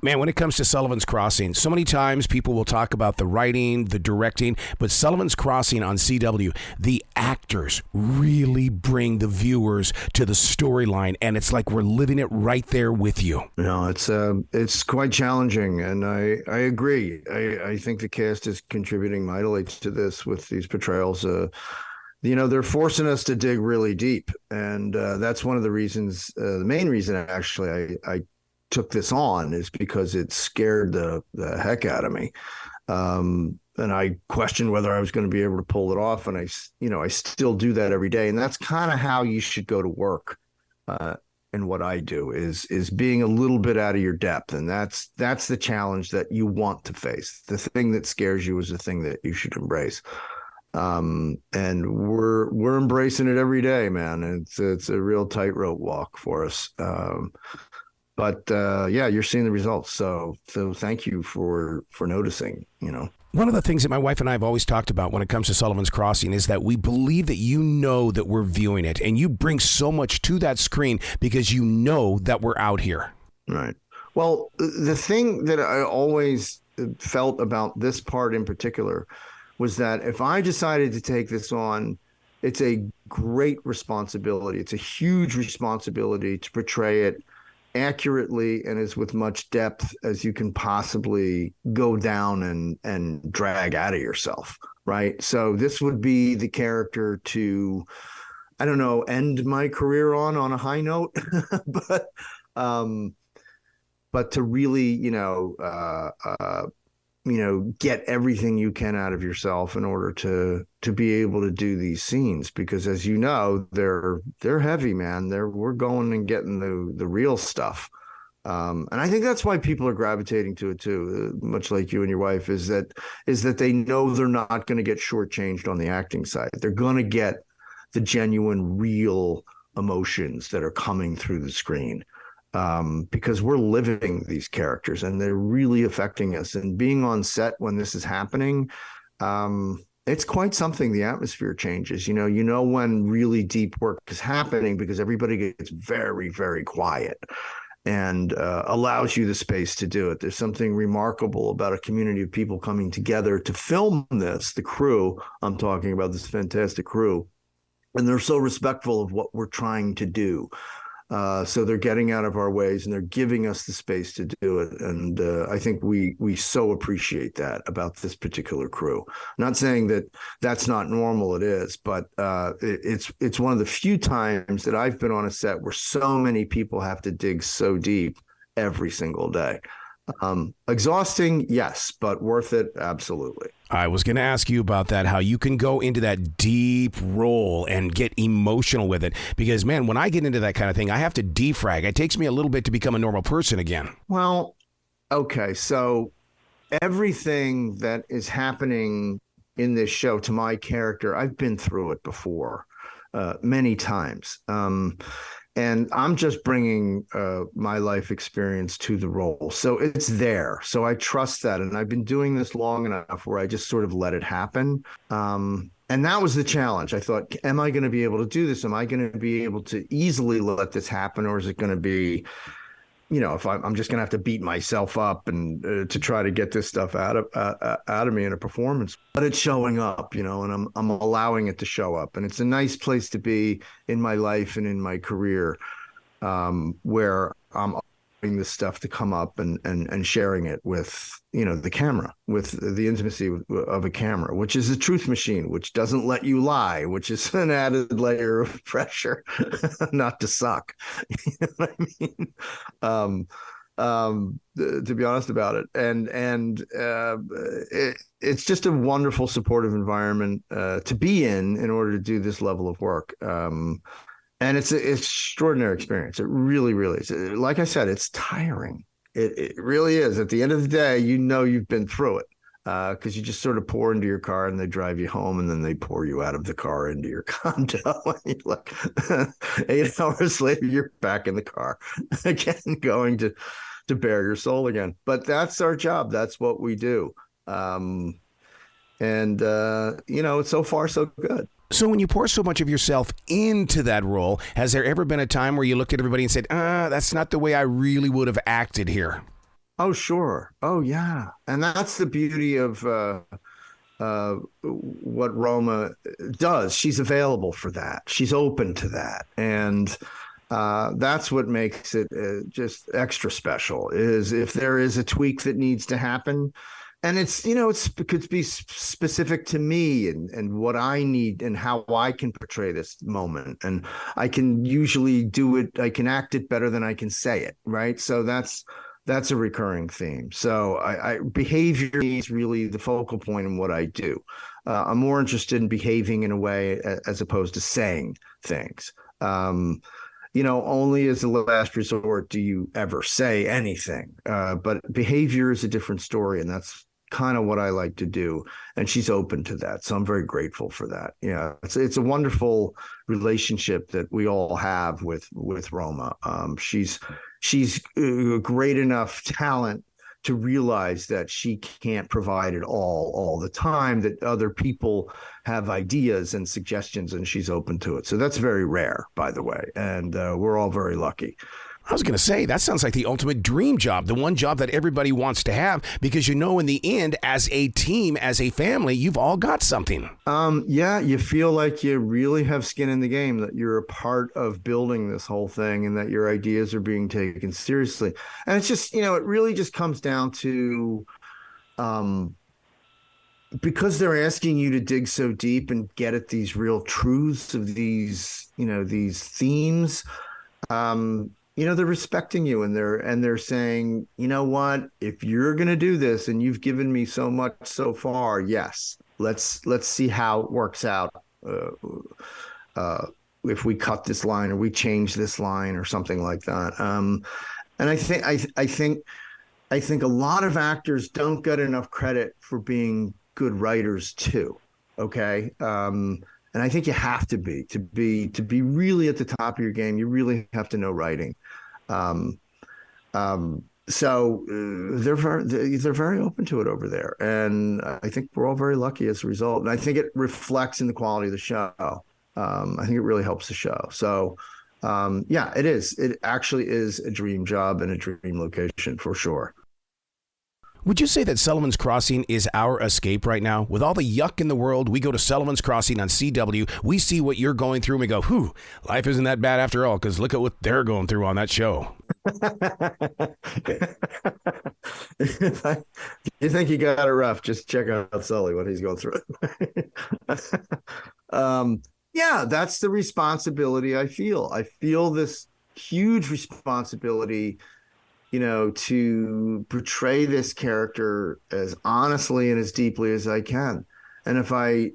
Man, when it comes to Sullivan's Crossing, so many times people will talk about the writing, the directing, but Sullivan's Crossing on CW, the actors really bring the viewers to the storyline, and it's like we're living it right there with you. No, it's quite challenging, and I agree. I think the cast is contributing mightily to this with these portrayals. They're forcing us to dig really deep, and that's one of the reasons, the main reason actually I took this on is because it scared the heck out of me. And I questioned whether I was going to be able to pull it off. And I still do that every day. And that's kind of how you should go to work. And what I do is being a little bit out of your depth. And that's the challenge that you want to face. The thing that scares you is the thing that you should embrace. And we're embracing it every day, man. It's a real tightrope walk for us. But you're seeing the results. So thank you for noticing, One of the things that my wife and I have always talked about when it comes to Sullivan's Crossing is that we believe that you know that we're viewing it, and you bring so much to that screen because you know that we're out here. Right. Well, the thing that I always felt about this part in particular was that if I decided to take this on, it's a great responsibility. It's a huge responsibility to portray it accurately and as with much depth as you can possibly go down and drag out of yourself, right? So this would be the character to, I don't know, end my career on a high note, but to really, get everything you can out of yourself in order to be able to do these scenes, because as you know, they're heavy, man. We're going and getting the real stuff. And I think that's why people are gravitating to it too, much like you and your wife, is that they know they're not going to get shortchanged on the acting side. They're going to get the genuine, real emotions that are coming through the screen. Because we're living these characters and they're really affecting us. And being on set when this is happening, it's quite something. The atmosphere changes. You know when really deep work is happening because everybody gets very, very quiet and allows you the space to do it. There's something remarkable about a community of people coming together to film this, the crew. I'm talking about this fantastic crew. And they're so respectful of what we're trying to do. So they're getting out of our ways and they're giving us the space to do it. And I think we so appreciate that about this particular crew. Not saying that that's not normal, it is, but it's one of the few times that I've been on a set where so many people have to dig so deep every single day. Exhausting, yes, but worth it, absolutely. I was going to ask you about that, how you can go into that deep role and get emotional with it. Because, man, when I get into that kind of thing, I have to defrag. It takes me a little bit to become a normal person again. Well, okay, so everything that is happening in this show to my character, I've been through it before many times. And I'm just bringing my life experience to the role. So it's there. So I trust that. And I've been doing this long enough where I just sort of let it happen. And that was the challenge. I thought, am I going to be able to do this? Am I going to be able to easily let this happen? Or is it going to be, if I'm just going to have to beat myself up and to try to get this stuff out of me in a performance? But it's showing up, and I'm allowing it to show up. And it's a nice place to be in my life and in my career, where I'm allowing this stuff to come up and sharing it with, the camera, with the intimacy of a camera, which is a truth machine, which doesn't let you lie, which is an added layer of pressure not to suck. You know what I mean? To be honest about it. And it's just a wonderful supportive environment to be in order to do this level of work. And it's an extraordinary experience. It really, really is. Like I said, it's tiring. It really is. At the end of the day, you've been through it because you just sort of pour into your car and they drive you home and then they pour you out of the car into your condo. And you're like, 8 hours later, you're back in the car again, going to bare your soul again. But that's our job. That's what we do. It's so far so good. So when you pour so much of yourself into that role, has there ever been a time where you looked at everybody and said, that's not the way I really would have acted here? Oh, sure. Oh, yeah. And that's the beauty of what Roma does. She's available for that. She's open to that. And that's what makes it just extra special is if there is a tweak that needs to happen. And it's, it could be specific to me and what I need and how I can portray this moment. And I can usually do it. I can act it better than I can say it. Right. So that's a recurring theme. So behavior is really the focal point in what I do. I'm more interested in behaving in a way as opposed to saying things. Only as a last resort do you ever say anything. But behavior is a different story, and that's kind of what I like to do. And she's open to that, so I'm very grateful for that. Yeah, it's a wonderful relationship that we all have with Roma. She's a great enough talent to realize that she can't provide it all the time, that other people have ideas and suggestions and she's open to it. So that's very rare, by the way. And we're all very lucky. I was going to say, that sounds like the ultimate dream job, the one job that everybody wants to have, because in the end, as a team, as a family, you've all got something. Yeah, you feel like you really have skin in the game, that you're a part of building this whole thing and that your ideas are being taken seriously. And it's just, it really just comes down to because they're asking you to dig so deep and get at these real truths of these themes. They're respecting you and they're saying, you know what, if you're going to do this and you've given me so much so far, yes, let's see how it works out. If we cut this line or we change this line or something like that. And I think a lot of actors don't get enough credit for being good writers too. Okay. And I think you have to be really at the top of your game. You really have to know writing. So they're very open to it over there, and I think we're all very lucky as a result. And I think it reflects in the quality of the show. I think it really helps the show. So yeah, it is. It actually is a dream job and a dream location for sure. Would you say that Sullivan's Crossing is our escape right now? With all the yuck in the world, we go to Sullivan's Crossing on CW. We see what you're going through and we go, whew, life isn't that bad after all, because look at what they're going through on that show. You think you got it rough, just check out Sully, what he's going through. Yeah, that's the responsibility I feel. I feel this huge responsibility to portray this character as honestly and as deeply as I can. And if I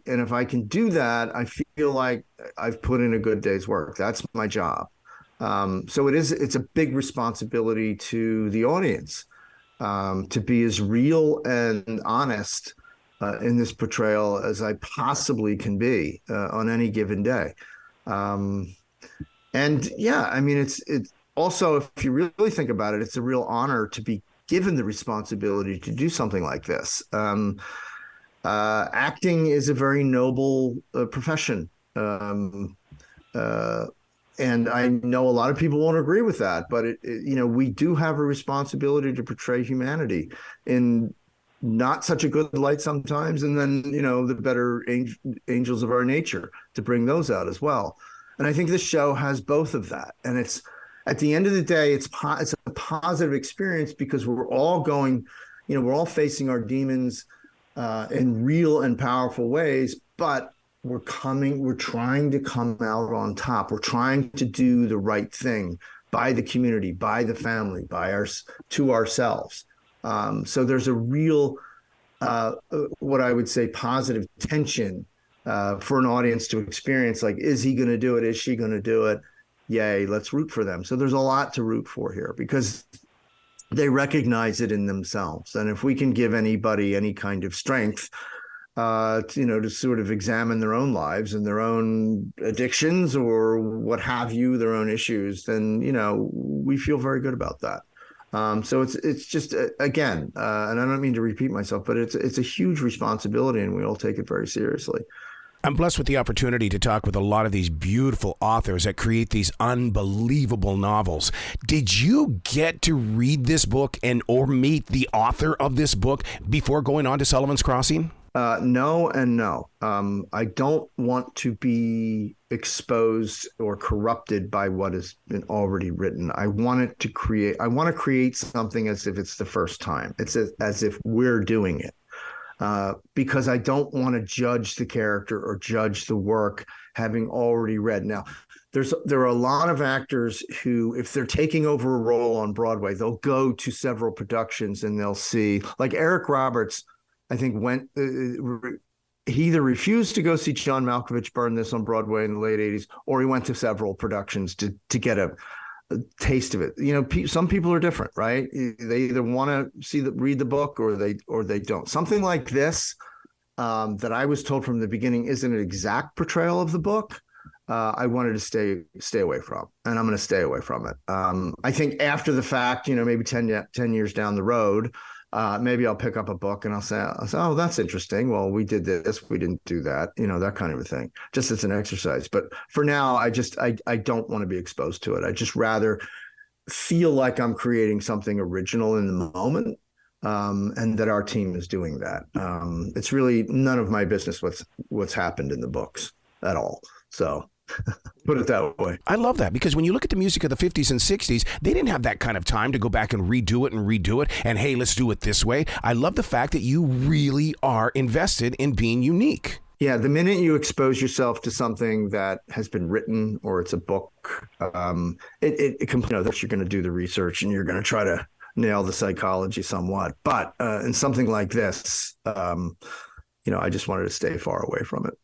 can do that, I feel like I've put in a good day's work. That's my job. So it's a big responsibility to the audience to be as real and honest in this portrayal as I possibly can be on any given day. And yeah, I mean, it's also, if you really think about it, it's a real honor to be given the responsibility to do something like this. Acting is a very noble profession. And I know a lot of people won't agree with that, but we do have a responsibility to portray humanity in not such a good light sometimes. And then, the better angels of our nature, to bring those out as well. And I think this show has both of that. And at the end of the day, it's a positive experience because we're all we're all facing our demons in real and powerful ways, but we're trying to come out on top. We're trying to do the right thing by the community, by the family, to ourselves. So there's a real, what I would say, positive tension for an audience to experience. Like, is he going to do it? Is she going to do it? Yay, let's root for them. So there's a lot to root for here because they recognize it in themselves. And if we can give anybody any kind of strength, to sort of examine their own lives and their own addictions or what have you, their own issues, then, we feel very good about that. So it's just, again, and I don't mean to repeat myself, but it's a huge responsibility and we all take it very seriously. I'm blessed with the opportunity to talk with a lot of these beautiful authors that create these unbelievable novels. Did you get to read this book or meet the author of this book before going on to Sullivan's Crossing? No and no. I don't want to be exposed or corrupted by what has been already written. I want to create something as if it's the first time. It's as if we're doing it. Because I don't want to judge the character or judge the work having already read. Now, there are a lot of actors who, if they're taking over a role on Broadway, they'll go to several productions and they'll see, like Eric Roberts, I think he either refused to go see John Malkovich burn this on Broadway in the late 80s, or he went to several productions to get a taste of it. Some people are different, right? They either want to read the book or they don't. Something like this that I was told from the beginning isn't an exact portrayal of the book. I wanted to stay away from, and I'm going to stay away from it. I think after the fact, maybe 10 years down the road, maybe I'll pick up a book and I'll say, oh, that's interesting. Well, we did this, we didn't do that, that kind of a thing, just as an exercise. But for now, I don't want to be exposed to it. I just rather feel like I'm creating something original in the moment, and that our team is doing that. It's really none of my business what's happened in the books at all. So put it that way. I love that, because when you look at the music of the 50s and 60s, they didn't have that kind of time to go back and redo it. And hey, let's do it this way. I love the fact that you really are invested in being unique. Yeah, the minute you expose yourself to something that has been written or it's a book, it that you're going to do the research and you're going to try to nail the psychology somewhat. But in something like this, I just wanted to stay far away from it.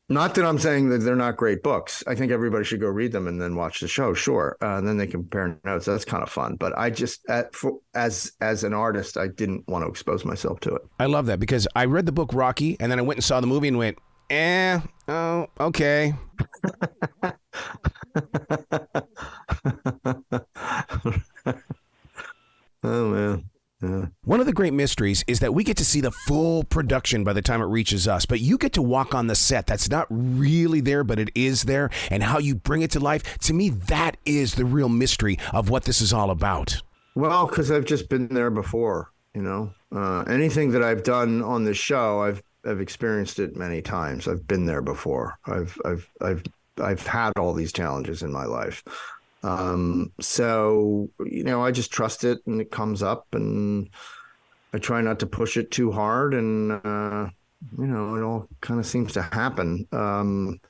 Not that I'm saying that they're not great books. I think everybody should go read them and then watch the show. Sure. And then they compare notes. That's kind of fun. But I just, as an artist, I didn't want to expose myself to it. I love that, because I read the book Rocky and then I went and saw the movie and went, oh, okay. Oh, man. Yeah. One of the great mysteries is that we get to see the full production by the time it reaches us, but you get to walk on the set that's not really there, but it is there, and how you bring it to life. To me, that is the real mystery of what this is all about. Well, because I've just been there before, anything that I've done on this show, I've experienced it many times. I've been there before. I've had all these challenges in my life. So, I just trust it and it comes up, and I try not to push it too hard, and, it all kind of seems to happen. And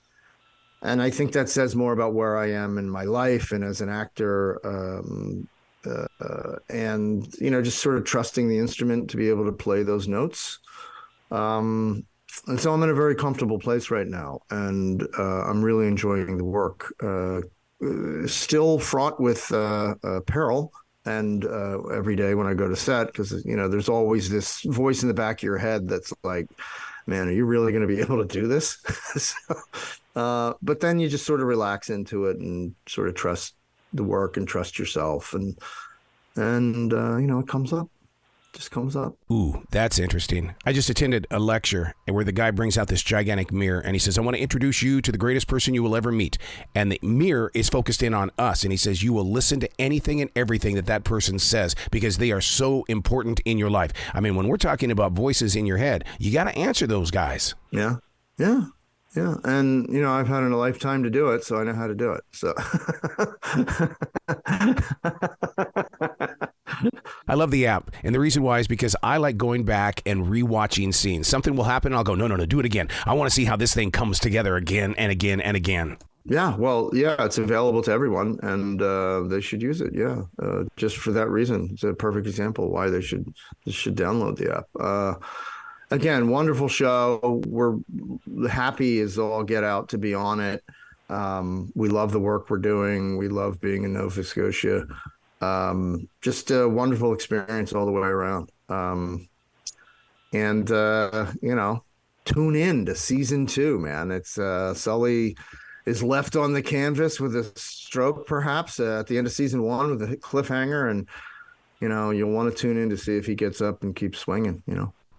I think that says more about where I am in my life and as an actor, and, just sort of trusting the instrument to be able to play those notes. And so I'm in a very comfortable place right now, and I'm really enjoying the work. Still fraught with peril, and every day when I go to set, because there's always this voice in the back of your head that's like, man, are you really going to be able to do this? But then you just sort of relax into it and sort of trust the work and trust yourself, and it comes up. Just comes up. Ooh, that's interesting. I just attended a lecture where the guy brings out this gigantic mirror and he says, I want to introduce you to the greatest person you will ever meet. And the mirror is focused in on us. And he says, you will listen to anything and everything that person says, because they are so important in your life. I mean, when we're talking about voices in your head, you got to answer those guys. Yeah. Yeah. Yeah. And, I've had a lifetime to do it, so I know how to do it. So I love the app. And the reason why is because I like going back and rewatching scenes. Something will happen and I'll go, no, do it again. I want to see how this thing comes together again and again and again. Yeah, well, yeah, it's available to everyone, and they should use it. Yeah, just for that reason. It's a perfect example why they should download the app. Again, wonderful show. We're happy as all get out to be on it. We love the work we're doing. We love being in Nova Scotia. Just a wonderful experience all the way around. Tune in to season 2, man. It's Sully is left on the canvas with a stroke, perhaps, at the end of season 1 with a cliffhanger, and you'll want to tune in to see if he gets up and keeps swinging.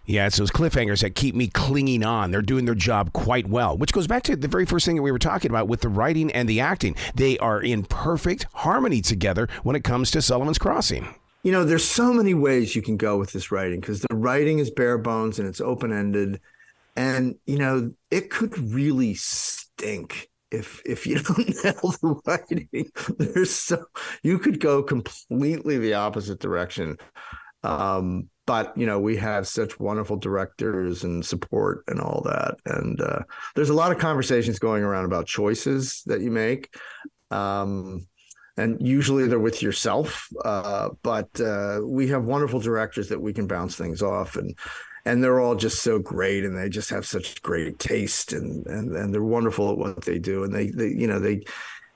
Yeah, it's those cliffhangers that keep me clinging on. They're doing their job quite well, which goes back to the very first thing that we were talking about with the writing and the acting. They are in perfect harmony together when it comes to Sullivan's Crossing. You know, there's so many ways you can go with this writing because the writing is bare bones and it's open-ended. And, you know, it could really stink if you don't nail the writing. You could go completely the opposite direction. But, you know, we have such wonderful directors and support and all that. And there's a lot of conversations going around about choices that you make. And usually they're with yourself. But we have wonderful directors that we can bounce things off. And they're all just so great. And they just have such great taste. And they're wonderful at what they do. And they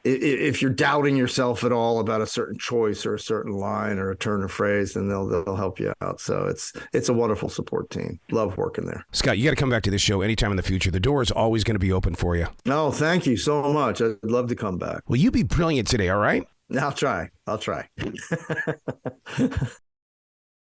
if you're doubting yourself at all about a certain choice or a certain line or a turn of phrase, then they'll help you out. So it's a wonderful support team. Love working there. Scott, you got to come back to this show anytime in the future. The door is always going to be open for you. Oh, thank you so much. I'd love to come back. Well, you be brilliant today, all right? I'll try.